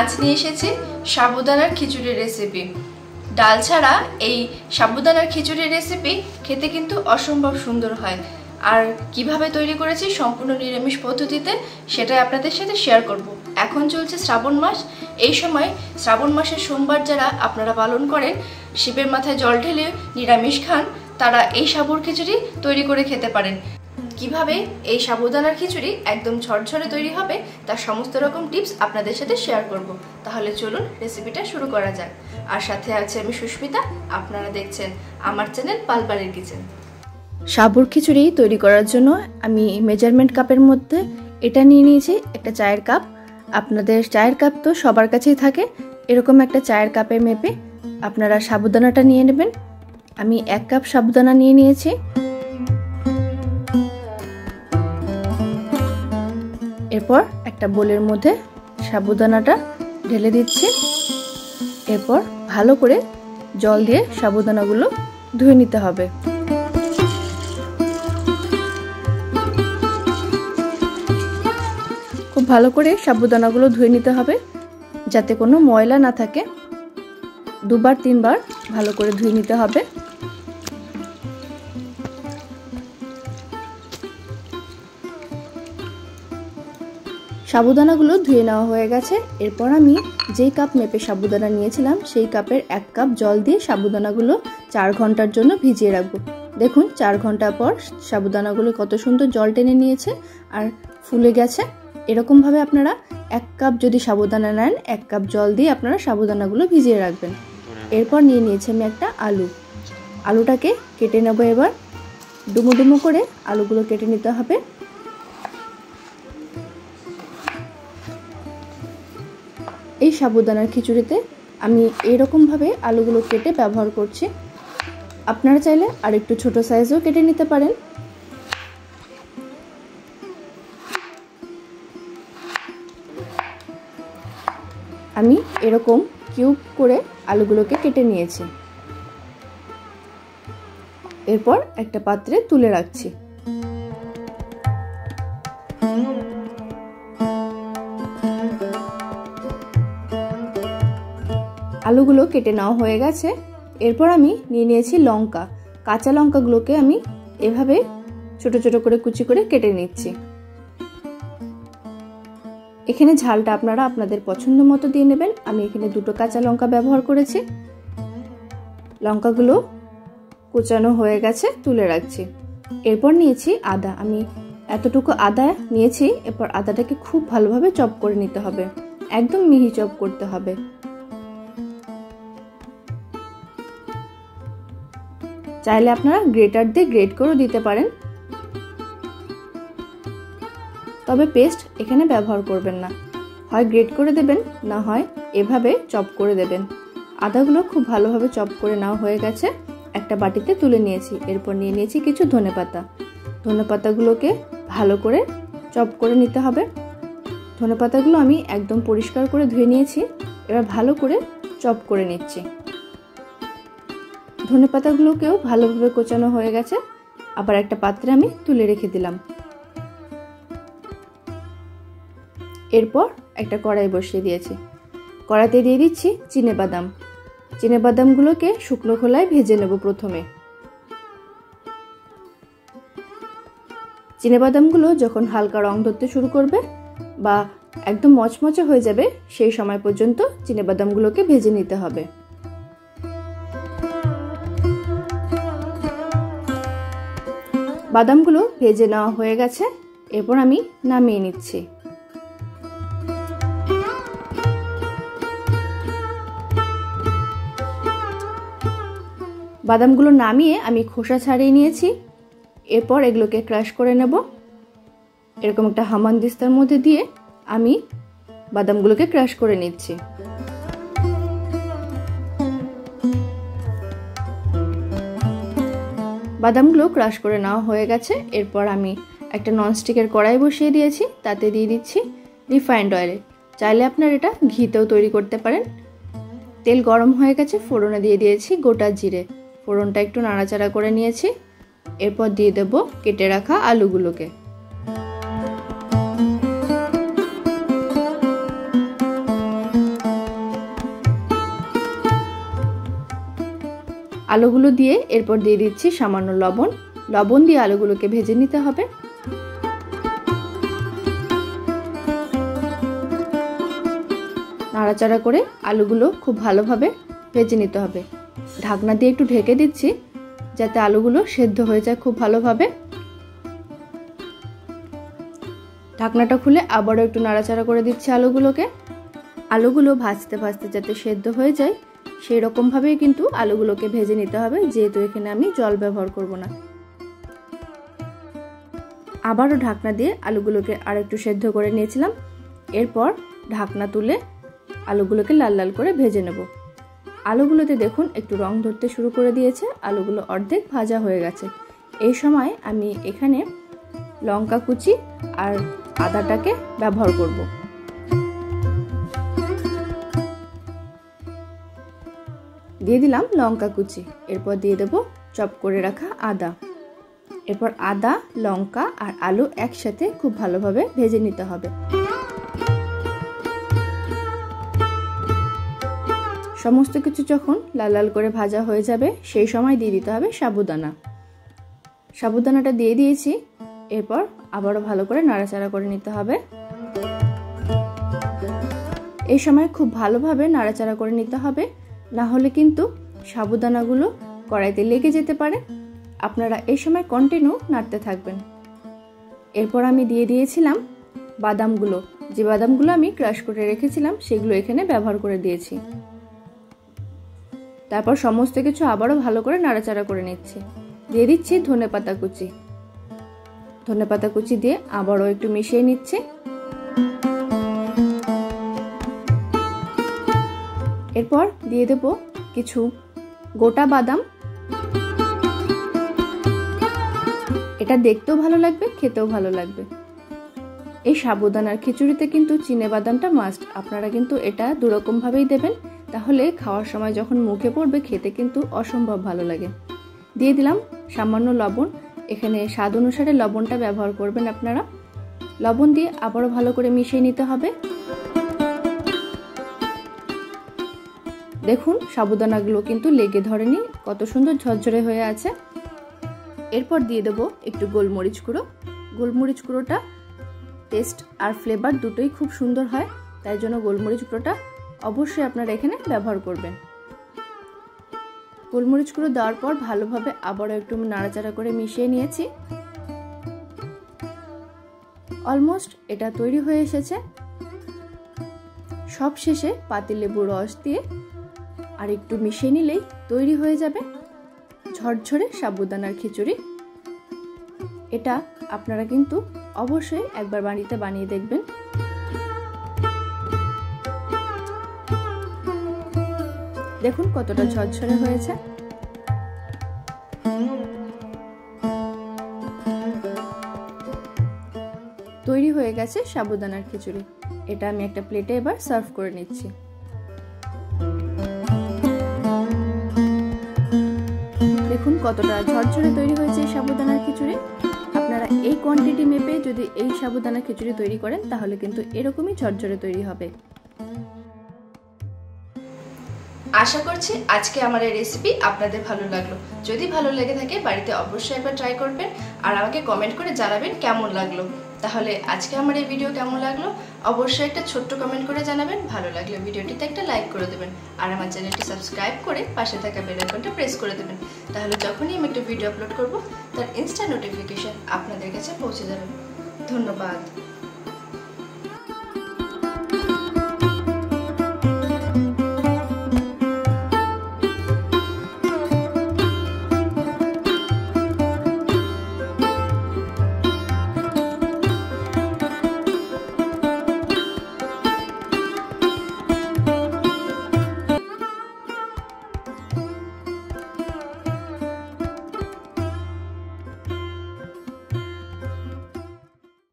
আজ নিয়ে এসেছি সাবুদানার খিচুড়ির রেসিপি। ডাল ছাড়া এই সাবুদানার খিচুড়ির রেসিপি খেতে কিন্তু অসম্ভব সুন্দর হয়। আর কিভাবে তৈরি করেছি সম্পূর্ণ নিরামিষ পদ্ধতিতে সেটাই আপনাদের সাথে শেয়ার করব। এখন চলছে শ্রাবণ মাস। এই সময় শ্রাবণ মাসের সোমবার যারা আপনারা পালন করেন, শিবের মাথায় জল ঢেলে নিরামিষ খান, তারা এই সাবুর খিচুড়ি তৈরি করে খেতে পারেন। কিভাবে এই সাবুদানার খিচুড়ি একদম ঝরঝরে তৈরি হবে তার সমস্ত রকম টিপস আপনাদের সাথে শেয়ার করব। তাহলে চলুন রেসিপিটা শুরু করা যাক। আর সাথে আছে আমি সুস্মিতা, আপনারা দেখছেন আমার চ্যানেল পালপাড়ের কিচেন। সাবুর খিচুড়ি তৈরি করার জন্য আমি মেজারমেন্ট কাপের মধ্যে এটা নিয়ে নিয়েছি, একটা চায়ের কাপ। আপনাদের চায়ের কাপ তো সবার কাছেই থাকে, এরকম একটা চায়ের কাপে মেপে আপনারা সাবুদানাটা নিয়ে নেবেন। আমি 1 কাপ সাবুদানা নিয়ে নিয়েছি। এরপর একটা বোলের মধ্যে সাবুদানাটা ঢেলে দিচ্ছি। এরপর ভালো করে জল দিয়ে সাবুদানাগুলো ধুয়ে নিতে হবে। খুব ভালো করে সাবুদানাগুলো ধুয়ে নিতে হবে যাতে কোনো ময়লা না থাকে। 2-3 বার ভালো করে ধুয়ে নিতে হবে। সাবুদানাগুলো ধুয়ে নেওয়া হয়ে গেছে। এরপর আমি যেই কাপ মেপে সাবুদানা নিয়েছিলাম সেই কাপের 1 কাপ জল দিয়ে সাবুদানাগুলো 4 ঘন্টার জন্য ভিজিয়ে রাখবো। দেখুন 4 ঘন্টা পর সাবুদানাগুলো কত সুন্দর জল টেনে নিয়েছে আর ফুলে গেছে। এরকমভাবে আপনারা 1 কাপ যদি সাবুদানা নেন, 1 কাপ জল দিয়ে আপনারা সাবুদানাগুলো ভিজিয়ে রাখবেন। এরপর নিয়ে নিয়েছি আমি একটা আলুটাকে কেটে নেব। এবার ডুমো ডুমো করে আলুগুলো কেটে নিতে হবে। এই সাবুদানার খিচুড়িতে আমি এইরকমভাবে আলুগুলো কেটে ব্যবহার করছি। আপনারা চাইলে আর একটু ছোট সাইজও কেটে নিতে পারেন। আমি এরকম কিউব করে আলুগুলোকে কেটে নিয়েছি। এরপর একটা পাত্রে তুলে রাখছি। আলুগুলো কেটে নেওয়া হয়ে গেছে। এরপর আমি নিয়ে নিয়েছি লঙ্কা। কাঁচা লঙ্কাগুলোকে আমি এভাবে ছোট ছোট করে কুচি করে কেটে নিচ্ছি। এখানে ঝালটা আপনারা আপনাদের পছন্দ মতো দিয়ে নেবেন। আমি এখানে 2টো কাঁচা লঙ্কা ব্যবহার করেছি। লঙ্কাগুলো কুচানো হয়ে গেছে, তুলে রাখছি। এরপর নিয়েছি আদা। আমি এতটুকু আদা নিয়েছি। এরপর আদাটাকে খুব ভালোভাবে চপ করে নিতে হবে, একদম মিহি চপ করতে হবে। চাইলে আপনারা গ্রেটার দিয়ে গ্রেট করেও দিতে পারেন, তবে পেস্ট এখানে ব্যবহার করবেন না। হয় গ্রেট করে দেবেন, না হয় এভাবে চপ করে দেবেন। আদাগুলো খুব ভালোভাবে চপ করে নেওয়া হয়ে গেছে, একটা বাটিতে তুলে নিয়েছি। এরপর নিয়ে নিয়েছি কিছু ধনেপাতা। ধনেপাতাগুলোকে ভালো করে চপ করে নিতে হবে। ধনেপাতাগুলো আমি একদম পরিষ্কার করে ধুয়ে নিয়েছি। এবার ভালো করে চপ করে নিচ্ছি। ধনেপাতাগুলোকেও ভালোভাবে কোচানো হয়ে গেছে। আবার একটা পাত্রে আমি তুলে রেখে দিলাম। এরপর একটা কড়াই বসিয়ে দিয়েছি। কড়াইতে দিয়ে দিচ্ছি চিনেবাদাম। চিনেবাদামগুলোকে শুকনো খোলায় ভেজে নেব প্রথমে। চিনেবাদামগুলো যখন হালকা রং ধরতে শুরু করবে বা একদম মচমচে হয়ে যাবে, সেই সময় পর্যন্ত চিনেবাদামগুলোকে ভেজে নিতে হবে। বাদামগুলো ভেজে নেওয়া হয়ে গেছে। এরপর আমি নামিয়ে নিচ্ছি। বাদামগুলো নামিয়ে আমি খোসা ছাড়িয়ে নিয়েছি। এরপর এগুলোকে ক্রাশ করে নেব। এরকম একটা হামানদিস্তার মধ্যে দিয়ে আমি বাদামগুলোকে ক্রাশ করে নিচ্ছি। বাদামগুলো ক্রাশ করে নেওয়া হয়ে গেছে। এরপর আমি একটা ননস্টিকের কড়াই বসিয়ে দিয়েছি, তাতে দিয়ে দিচ্ছি রিফাইন্ড অয়েল। চাইলে আপনারা এটা ঘিতেও তৈরি করতে পারেন। তেল গরম হয়ে গেছে, ফোড়নে দিয়ে দিয়েছি গোটা জিরে। ফোড়নটা একটু নাড়াচাড়া করে নিয়েছি। এরপর দিয়ে দেব কেটে রাখা আলুগুলোকে। আলুগুলো দিয়ে এরপর দিয়ে দিচ্ছি সামান্য লবণ। লবণ দিয়ে আলুগুলোকে ভেজে নিতে হবে। নাড়াচাড়া করে আলুগুলো খুব ভালোভাবে ভেজে নিতে হবে। ঢাকনা দিয়ে একটু ঢেকে দিচ্ছি যাতে আলুগুলো সেদ্ধ হয়ে যায় খুব ভালোভাবে। ঢাকনাটা খুলে আবারও একটু নাড়াচাড়া করে দিচ্ছি আলুগুলোকে। আলুগুলো ভাজতে ভাজতে যাতে সেদ্ধ হয়ে যায় সেই রকমভাবেই কিন্তু আলুগুলোকে ভেজে নিতে হবে, যেহেতু এখানে আমি জল ব্যবহার করব না। আবারও ঢাকনা দিয়ে আলুগুলোকে আরেকটু সেদ্ধ করে নিয়েছিলাম। এরপর ঢাকনা তুলে আলুগুলোকে লাল লাল করে ভেজে নেব। আলুগুলোতে দেখুন একটু রং ধরতে শুরু করে দিয়েছে, আলুগুলো অর্ধেক ভাজা হয়ে গেছে। এই সময় আমি এখানে লঙ্কা কুচি আর আদাটাকে ব্যবহার করব। দিয়ে দিলাম লঙ্কা কুচি, এরপর দিয়ে দেব চপ করে রাখা আদা। এরপর আদা, লঙ্কা আর আলু একসাথে খুব ভালোভাবে ভেজে নিতে হবে। সমস্ত কিছু যখন লাল লাল করে ভাজা হয়ে যাবে সেই সময় দিয়ে দিতে হবে সাবুদানা। সাবুদানাটা দিয়ে দিয়েছি। এরপর আবারও ভালো করে নাড়াচাড়া করে নিতে হবে। এই সময় খুব ভালোভাবে নাড়াচাড়া করে নিতে হবে, না হলে কিন্তু সাবুদানাগুলো কড়াইতে লেগে যেতে পারে। আপনারা এই সময় কন্টিনিউ নাড়তে থাকবেন। এরপর আমি দিয়ে দিয়েছিলাম বাদামগুলো। যে বাদামগুলো আমি ক্রাশ করে রেখেছিলাম সেগুলো এখানে ব্যবহার করে দিয়েছি। তারপর সমস্ত কিছু আবারও ভালো করে নাড়াচাড়া করে নিচ্ছি। দিয়ে দিচ্ছি ধনেপাতা কুচি। ধনেপাতা কুচি দিয়ে আবারও একটু মিশিয়ে নিচ্ছি। এরপর দিয়ে দেব কিছু গোটা বাদাম। এটা দেখতেও ভালো লাগবে, খেতেও ভালো লাগবে। এই সাবুদানার খিচুড়িতে কিন্তু চিনে বাদামটা মাস্ট। আপনারা কিন্তু এটা দুরকম ভাবেই দেবেন, তাহলে খাওয়ার সময় যখন মুখে পড়বে খেতে কিন্তু অসম্ভব ভালো লাগে। দিয়ে দিলাম সামান্য লবণ। এখানে স্বাদ অনুসারে লবণটা ব্যবহার করবেন আপনারা। লবণ দিয়ে আবারও ভালো করে মিশিয়ে নিতে হবে। দেখুন সাবুদানাগুলো কিন্তু লেগে ধরেনি, কত সুন্দর ঝরঝরে হয়ে আছে। এরপর দিয়ে দেবো একটু গোলমরিচ গুঁড়ো। গোলমরিচ গুঁড়োটা টেস্ট আর ফ্লেভার দুটোই খুব সুন্দর হয়, তাই জন্য গোলমরিচ গুঁড়োটা অবশ্যই আপনারা এখানে ব্যবহার করবেন। গোলমরিচ গুঁড়ো দেওয়ার পর ভালোভাবে আবারও একটু নাড়াচাড়া করে মিশিয়ে নিয়েছি। অলমোস্ট এটা তৈরি হয়ে এসেছে। সব শেষে পাতিলেবুর রস দিয়ে আর একটু মিশিয়ে নিলেই তৈরি হয়ে যাবে ঝরঝরে সাবুদানার খিচুড়ি। এটা আপনারা কিন্তু অবশ্যই একবার বাড়িতে বানিয়ে দেখবেন। দেখুন কতটা ঝরঝরে হয়েছে। তৈরি হয়ে গেছে সাবুদানার খিচুড়ি। এটা আমি একটা প্লেটে এবার সার্ভ করে নিচ্ছি। দেখুন কতটা ঝরঝরে তৈরি হয়েছে এই সাবুদানার খিচুড়ি। আপনারা এই কোয়ান্টিটি মেপে যদি এই সাবুদানার খিচুড়ি তৈরি করেন তাহলে কিন্তু এরকমই ঝরঝরে তৈরি হবে। আশা করছি আজকে আমার এই রেসিপি আপনাদের ভালো লাগলো। যদি ভালো লেগে থাকে বাড়িতে অবশ্যই একবার ট্রাই করবেন আর আমাকে কমেন্ট করে জানাবেন কেমন লাগলো। তাহলে আজকে আমার এই ভিডিও কেমন লাগলো অবশ্যই একটা ছোট্ট কমেন্ট করে জানাবেন। ভালো লাগলে ভিডিওটিতে একটা লাইক করে দেবেন আর আমার চ্যানেলটি সাবস্ক্রাইব করে পাশে থাকা বেল আইকনটা প্রেস করে দেবেন। তাহলে যখনই আমি একটা ভিডিও আপলোড করব তার ইনস্ট্যান্ট নোটিফিকেশন আপনাদের কাছে পৌঁছে যাবে। ধন্যবাদ।